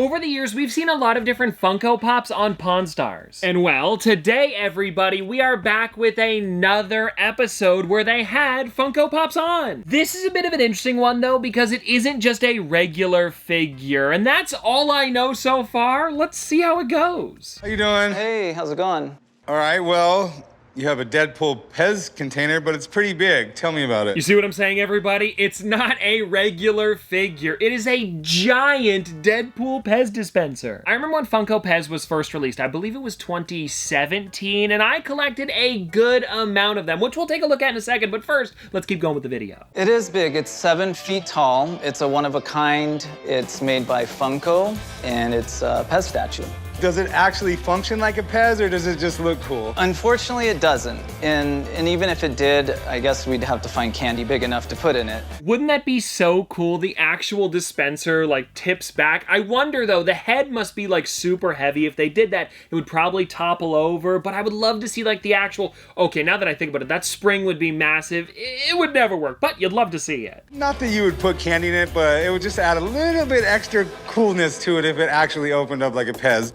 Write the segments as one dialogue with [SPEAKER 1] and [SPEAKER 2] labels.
[SPEAKER 1] Over the years, we've seen a lot of different Funko Pops on Pawn Stars. And well, today, everybody, we are back with another episode where they had Funko Pops on. This is a bit of an interesting one, though, because it isn't just a regular figure, and that's all I know so far. Let's see how it goes.
[SPEAKER 2] How you doing?
[SPEAKER 3] Hey, how's it going?
[SPEAKER 2] All right, well, you have a Deadpool Pez container, but it's pretty big. Tell me about it.
[SPEAKER 1] You see what I'm saying, everybody? It's not a regular figure. It is a giant Deadpool Pez dispenser. I remember when Funko Pez was first released. I believe it was 2017, and I collected a good amount of them, which we'll take a look at in a second. But first, let's keep going with the video.
[SPEAKER 3] It is big. It's 7 feet tall. It's a one-of-a-kind. It's made by Funko, and it's a Pez statue.
[SPEAKER 2] Does it actually function like a Pez, or does it just look cool?
[SPEAKER 3] Unfortunately, it doesn't. And even if it did, I guess we'd have to find candy big enough to put in it.
[SPEAKER 1] Wouldn't that be so cool? The actual dispenser, like, tips back. I wonder, though, the head must be, like, super heavy. If they did that, it would probably topple over. But I would love to see, like, the actual... Okay, now that I think about it, that spring would be massive. It would never work, but you'd love to see it.
[SPEAKER 2] Not that you would put candy in it, but it would just add a little bit extra coolness to it if it actually opened up like a Pez.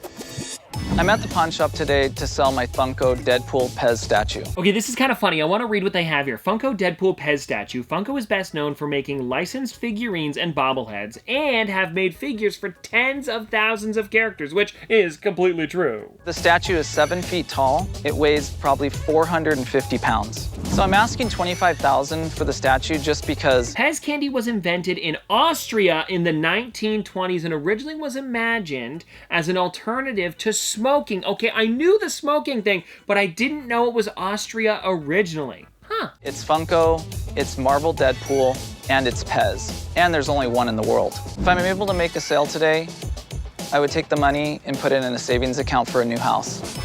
[SPEAKER 3] I'm at the pawn shop today to sell my Funko Deadpool Pez statue.
[SPEAKER 1] Okay, this is kind of funny. I want to read what they have here. Funko Deadpool Pez statue. Funko is best known for making licensed figurines and bobbleheads, and have made figures for tens of thousands of characters, which is completely true.
[SPEAKER 3] The statue is 7 feet tall. It weighs probably 450 pounds. So I'm asking $25,000 for the statue just because...
[SPEAKER 1] Pez candy was invented in Austria in the 1920s and originally was imagined as an alternative to smoking. Okay, I knew the smoking thing, but I didn't know it was Austria originally. Huh.
[SPEAKER 3] It's Funko, it's Marvel Deadpool, and it's Pez. And there's only one in the world. If I'm able to make a sale today, I would take the money and put it in a savings account for a new house.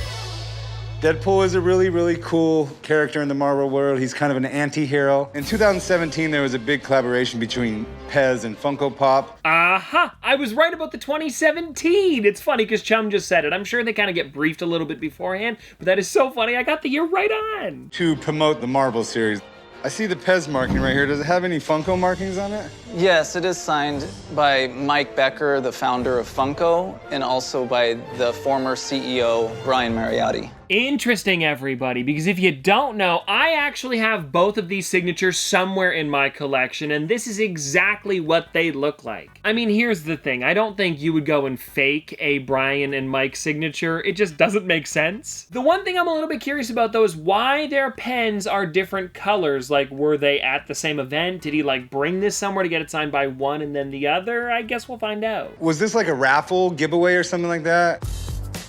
[SPEAKER 2] Deadpool is a really, really cool character in the Marvel world. He's kind of an anti-hero. In 2017, there was a big collaboration between Pez and Funko Pop.
[SPEAKER 1] Aha! I was right about the 2017! It's funny because Chum just said it. I'm sure they kind of get briefed a little bit beforehand, but that is so funny. I got the year right on!
[SPEAKER 2] To promote the Marvel series. I see the Pez marking right here. Does it have any Funko markings on it?
[SPEAKER 3] Yes, it is signed by Mike Becker, the founder of Funko, and also by the former CEO, Brian Mariotti.
[SPEAKER 1] Interesting, everybody, because if you don't know, I actually have both of these signatures somewhere in my collection, and this is exactly what they look like. I mean, here's the thing. I don't think you would go and fake a Brian and Mike signature. It just doesn't make sense. The one thing I'm a little bit curious about, though, is why their pens are different colors. Like, were they at the same event? Did he, like, bring this somewhere to get it signed by one and then the other? I guess we'll find out.
[SPEAKER 2] Was this like a raffle giveaway or something like that?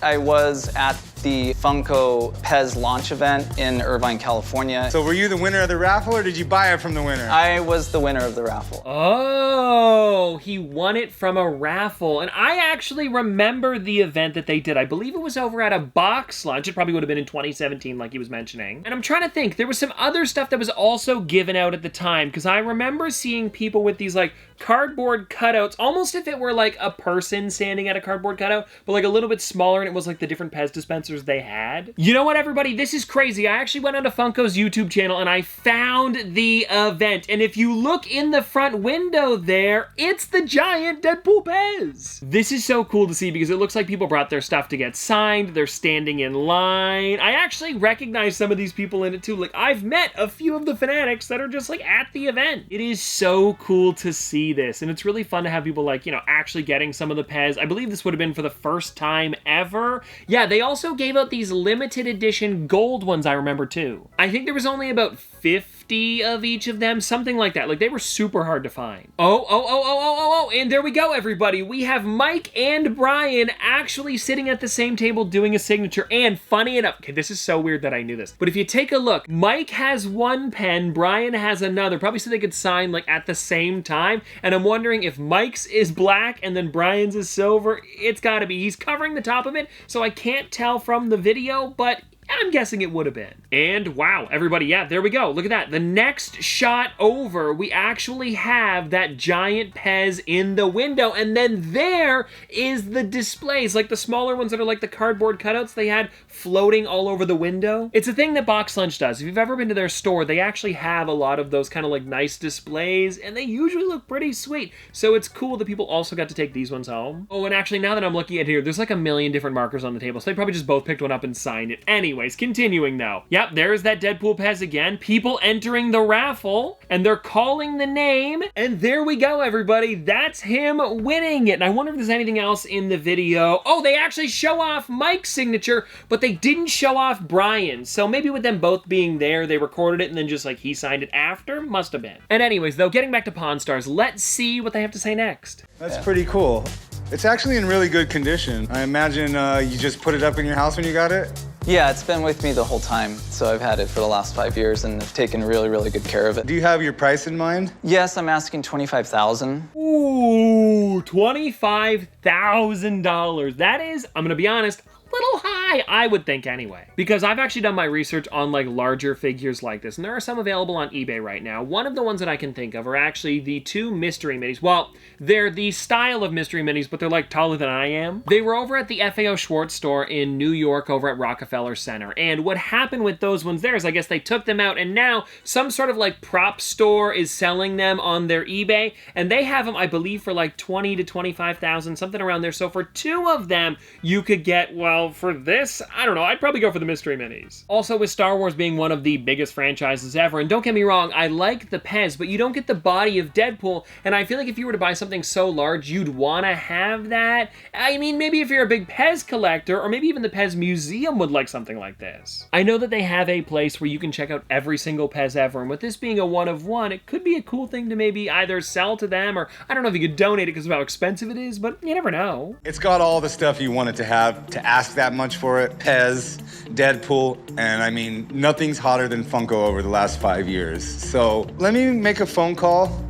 [SPEAKER 3] I was at the Funko Pez launch event in Irvine, California.
[SPEAKER 2] So were you the winner of the raffle, or did you buy it from the winner?
[SPEAKER 3] I was the winner of the raffle.
[SPEAKER 1] Oh, he won it from a raffle. And I actually remember the event that they did. I believe it was over at a box lunch. It probably would have been in 2017, like he was mentioning. And I'm trying to think, there was some other stuff that was also given out at the time, because I remember seeing people with these, like, cardboard cutouts, almost if it were, like, a person standing at a cardboard cutout, but, like, a little bit smaller, and it was, like, the different Pez dispensers they had. You know what, everybody? This is crazy. I actually went onto Funko's YouTube channel and I found the event. And if you look in the front window there, it's the giant Deadpool Pez. This is so cool to see because it looks like people brought their stuff to get signed. They're standing in line. I actually recognize some of these people in it too. Like, I've met a few of the fanatics that are just like at the event. It is so cool to see this. And it's really fun to have people like, you know, actually getting some of the Pez. I believe this would have been for the first time ever. Yeah, they also gave out these limited edition gold ones, I remember too. I think there was only about 50 of each of them, something like that. Like, they were super hard to find. Oh, and there we go, everybody. We have Mike and Brian actually sitting at the same table doing a signature. And funny enough, okay, this is so weird that I knew this, but if you take a look, Mike has one pen, Brian has another, probably so they could sign like at the same time. And I'm wondering if Mike's is black and then Brian's is silver. It's gotta be. He's covering the top of it, so I can't tell from the video, but I'm guessing it would have been. And wow, everybody, yeah, there we go. Look at that. The next shot over, we actually have that giant Pez in the window, and then there is the displays, like the smaller ones that are like the cardboard cutouts they had floating all over the window. It's a thing that Box Lunch does. If you've ever been to their store, they actually have a lot of those kind of like nice displays, and they usually look pretty sweet. So it's cool that people also got to take these ones home. Oh, and actually, now that I'm looking at here, there's like a million different markers on the table, so they probably just both picked one up and signed it. Anyways, continuing though. Yep, there's that Deadpool Pez again. People entering the raffle, and they're calling the name, and there we go, everybody. That's him winning it. And I wonder if there's anything else in the video. Oh, they actually show off Mike's signature, but they didn't show off Brian's. So maybe with them both being there, they recorded it and then just like he signed it after? Must have been. And anyways, though, getting back to Pawn Stars, let's see what they have to say next.
[SPEAKER 2] That's pretty cool. It's actually in really good condition. I imagine you just put it up in your house when you got it?
[SPEAKER 3] Yeah, it's been with me the whole time. So I've had it for the last 5 years and have taken really, really good care of it.
[SPEAKER 2] Do you have your price in mind?
[SPEAKER 3] Yes, I'm asking $25,000.
[SPEAKER 1] Ooh, $25,000. That is, I'm gonna be honest, little high, I would think anyway. Because I've actually done my research on like larger figures like this, and there are some available on eBay right now. One of the ones that I can think of are actually the two mystery minis. Well, they're the style of mystery minis, but they're like taller than I am. They were over at the FAO Schwartz store in New York over at Rockefeller Center. And what happened with those ones there is I guess they took them out, and now some sort of like prop store is selling them on their eBay, and they have them, I believe, for like 20 to 25,000, something around there. So for two of them, you could get, well, for this, I don't know, I'd probably go for the mystery minis. Also, with Star Wars being one of the biggest franchises ever, and don't get me wrong, I like the Pez, but you don't get the body of Deadpool, and I feel like if you were to buy something so large, you'd want to have that. I mean, maybe if you're a big Pez collector, or maybe even the Pez Museum would like something like this. I know that they have a place where you can check out every single Pez ever, and with this being a one of one, it could be a cool thing to maybe either sell to them, or I don't know if you could donate it because of how expensive it is, but you never know.
[SPEAKER 2] It's got all the stuff you wanted to have. To ask that much for it, Pez, Deadpool, and I mean, nothing's hotter than Funko over the last 5 years. So let me make a phone call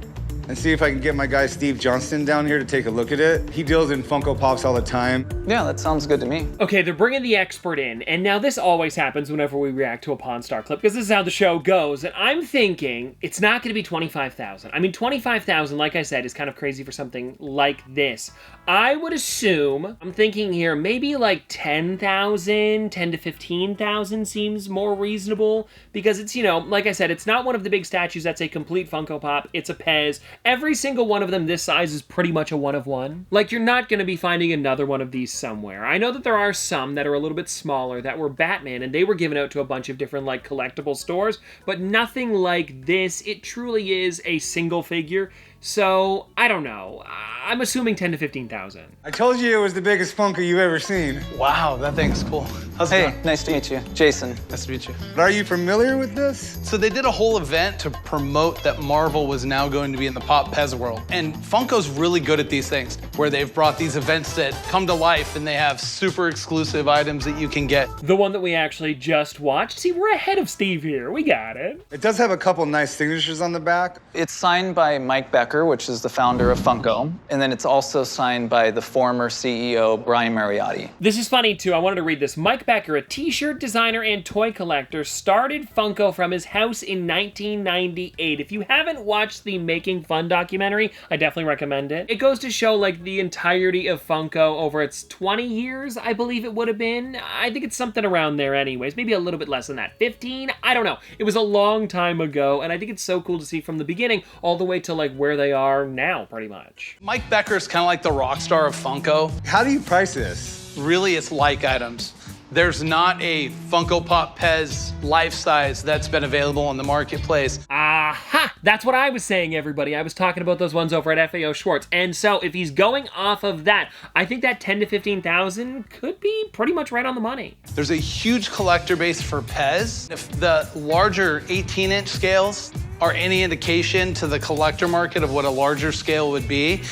[SPEAKER 2] and see if I can get my guy Steve Johnston down here to take a look at it. He deals in Funko Pops all the time.
[SPEAKER 3] Yeah, that sounds good to me.
[SPEAKER 1] Okay, they're bringing the expert in, and now this always happens whenever we react to a Pawn Star clip, because this is how the show goes, and I'm thinking it's not going to be 25,000. I mean, 25,000, like I said, is kind of crazy for something like this. I would assume, I'm thinking here, maybe like 10,000, 10 to 15,000 seems more reasonable, because it's, you know, like I said, it's not one of the big statues that's a complete Funko Pop, it's a Pez. Every single one of them this size is pretty much a one of one. Like, you're not going to be finding another one of these somewhere. I know that there are some that are a little bit smaller that were Batman, and they were given out to a bunch of different, like, collectible stores, but nothing like this. It truly is a single figure. So, I don't know. I'm assuming 10 to 15,000.
[SPEAKER 2] I told you it was the biggest Funko you've ever seen.
[SPEAKER 4] Wow, that thing's cool. How's it
[SPEAKER 3] Hey,
[SPEAKER 4] going?
[SPEAKER 3] nice to meet you. Jason.
[SPEAKER 4] Nice to meet you.
[SPEAKER 2] But are you familiar with this?
[SPEAKER 4] So they did a whole event to promote that Marvel was now going to be in the Pop Pez world. And Funko's really good at these things, where they've brought these events that come to life and they have super exclusive items that you can get.
[SPEAKER 1] The one that we actually just watched. See, we're ahead of Steve here. We got it.
[SPEAKER 2] It does have a couple nice signatures on the back.
[SPEAKER 3] It's signed by Mike Becker, which is the founder of Funko. And then it's also signed by the former CEO, Brian Mariotti.
[SPEAKER 1] This is funny, too. I wanted to read this. Mike Becker, a t-shirt designer and toy collector, started Funko from his house in 1998. If you haven't watched the Making Fun documentary, I definitely recommend it. It goes to show, like, the entirety of Funko over its 20 years, I believe it would have been. I think it's something around there anyways. Maybe a little bit less than that. 15? I don't know. It was a long time ago, and I think it's so cool to see from the beginning all the way to, like, where they are now, pretty much.
[SPEAKER 4] Mike Becker's kind of like the rock star of Funko.
[SPEAKER 2] How do you price this?
[SPEAKER 4] Really, it's like items. There's not a Funko Pop Pez life size that's been available on the marketplace.
[SPEAKER 1] Aha! That's what I was saying, everybody. I was talking about those ones over at FAO Schwartz. And so if he's going off of that, I think that 10 to 15,000 could be pretty much right on the money.
[SPEAKER 4] There's a huge collector base for Pez. If the larger 18-inch scales are any indication to the collector market of what a larger scale would be,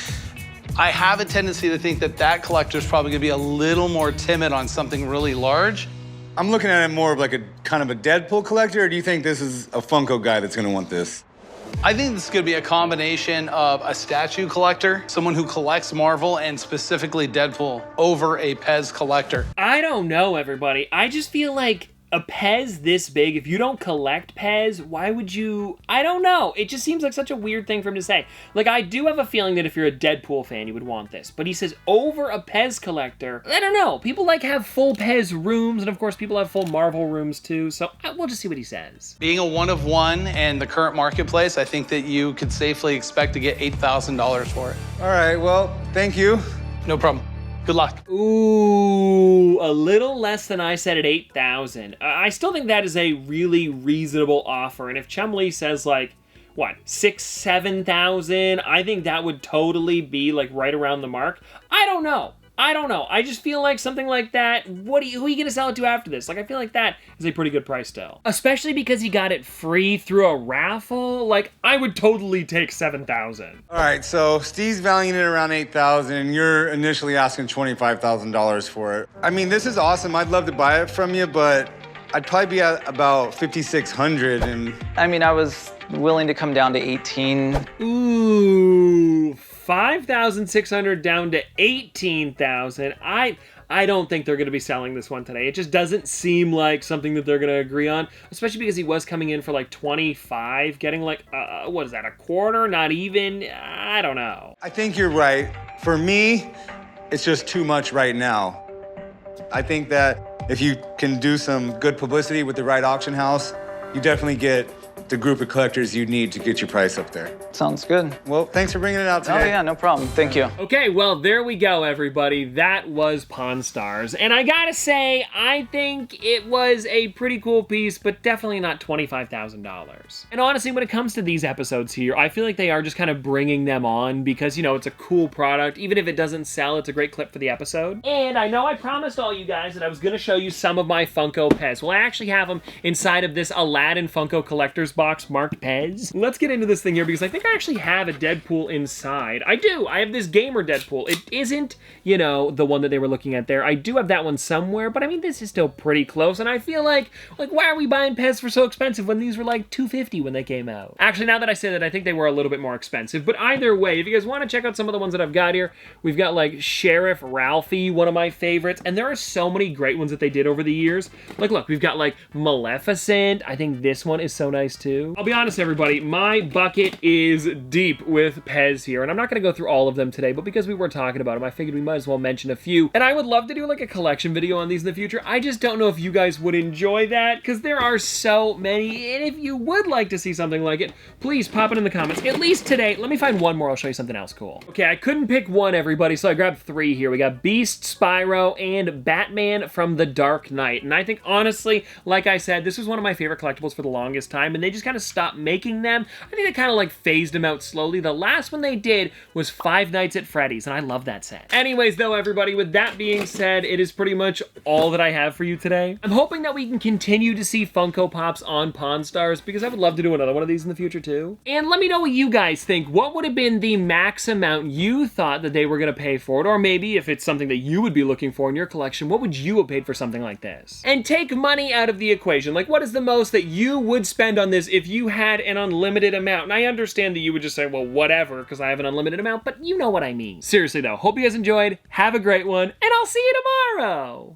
[SPEAKER 4] I have a tendency to think that that collector is probably gonna be a little more timid on something really large.
[SPEAKER 2] I'm looking at it more of like a kind of a Deadpool collector, or do you think this is a Funko guy that's gonna want this?
[SPEAKER 4] I think this is gonna be a combination of a statue collector, someone who collects Marvel and specifically Deadpool, over a Pez collector.
[SPEAKER 1] I don't know, everybody. I just feel like a Pez this big, if you don't collect Pez, why would you? I don't know. It just seems like such a weird thing for him to say. Like, I do have a feeling that if you're a Deadpool fan, you would want this. But he says over a Pez collector. I don't know. People like have full Pez rooms, and of course people have full Marvel rooms too. So we'll just see what he says.
[SPEAKER 4] Being a one of one and the current marketplace, I think that you could safely expect to get $8,000 for it.
[SPEAKER 2] All right, well, thank you.
[SPEAKER 4] No problem. Good luck.
[SPEAKER 1] Ooh, a little less than I said at 8,000. I still think that is a really reasonable offer. And if Chumlee says like, what, 6,000, 7,000, I think that would totally be like right around the mark. I don't know. I just feel like something like that, who are you going to sell it to after this? Like, I feel like that is a pretty good price still. Especially because he got it free through a raffle. Like, I would totally take 7,000.
[SPEAKER 2] All right, so Steve's valuing it around 8,000, and you're initially asking $25,000 for it. I mean, this is awesome. I'd love to buy it from you, but I'd probably be at about 5,600, and
[SPEAKER 3] I mean, I was willing to come down to 18.
[SPEAKER 1] Ooh, 5,600 down to 18,000. I don't think they're going to be selling this one today. It just doesn't seem like something that they're going to agree on, especially because he was coming in for like 25, getting like, what is that, a quarter? Not even? I don't know.
[SPEAKER 2] I think you're right. For me, it's just too much right now. I think that if you can do some good publicity with the right auction house, you definitely get the group of collectors you need to get your price up there.
[SPEAKER 3] Sounds good.
[SPEAKER 2] Well, thanks for bringing it out today.
[SPEAKER 3] Oh yeah, no problem. Thank you.
[SPEAKER 1] Okay, well, there we go, everybody. That was Pawn Stars. And I gotta say, I think it was a pretty cool piece, but definitely not $25,000. And honestly, when it comes to these episodes here, I feel like they are just kind of bringing them on because, you know, it's a cool product. Even if it doesn't sell, it's a great clip for the episode. And I know I promised all you guys that I was gonna show you some of my Funko Pez. Well, I actually have them inside of this Aladdin Funko Collector's Box marked Pez. Let's get into this thing here because I think I actually have a Deadpool inside. I do. I have this gamer Deadpool. It isn't, you know, the one that they were looking at there. I do have that one somewhere, but I mean, this is still pretty close, and I feel like why are we buying Pez for so expensive when these were like $250 when they came out? Actually, now that I say that, I think they were a little bit more expensive, but either way, if you guys want to check out some of the ones that I've got here, we've got like Sheriff Ralphie, one of my favorites, and there are so many great ones that they did over the years. Like, look, we've got like Maleficent. I think this one is so nice too. I'll be honest, everybody, my bucket is deep with Pez here, and I'm not going to go through all of them today, but because we were talking about them, I figured we might as well mention a few, and I would love to do like a collection video on these in the future. I just don't know if you guys would enjoy that, because there are so many, and if you would like to see something like it, please pop it in the comments, at least today. Let me find one more, I'll show you something else cool. Okay, I couldn't pick one, everybody, so I grabbed three here. We got Beast, Spyro, and Batman from The Dark Knight, and I think, honestly, like I said, this was one of my favorite collectibles for the longest time, and they just kind of stopped making them. I think they kind of like phased them out slowly. The last one they did was Five Nights at Freddy's, and I love that set. Anyways, though, everybody, with that being said, it is pretty much all that I have for you today. I'm hoping that we can continue to see Funko Pops on Pawn Stars, because I would love to do another one of these in the future, too. And let me know what you guys think. What would have been the max amount you thought that they were going to pay for it? Or maybe if it's something that you would be looking for in your collection, what would you have paid for something like this? And take money out of the equation. Like, what is the most that you would spend on this if you had an unlimited amount? And I understand that you would just say, well, whatever, because I have an unlimited amount, but you know what I mean. Seriously, though, hope you guys enjoyed. Have a great one, and I'll see you tomorrow.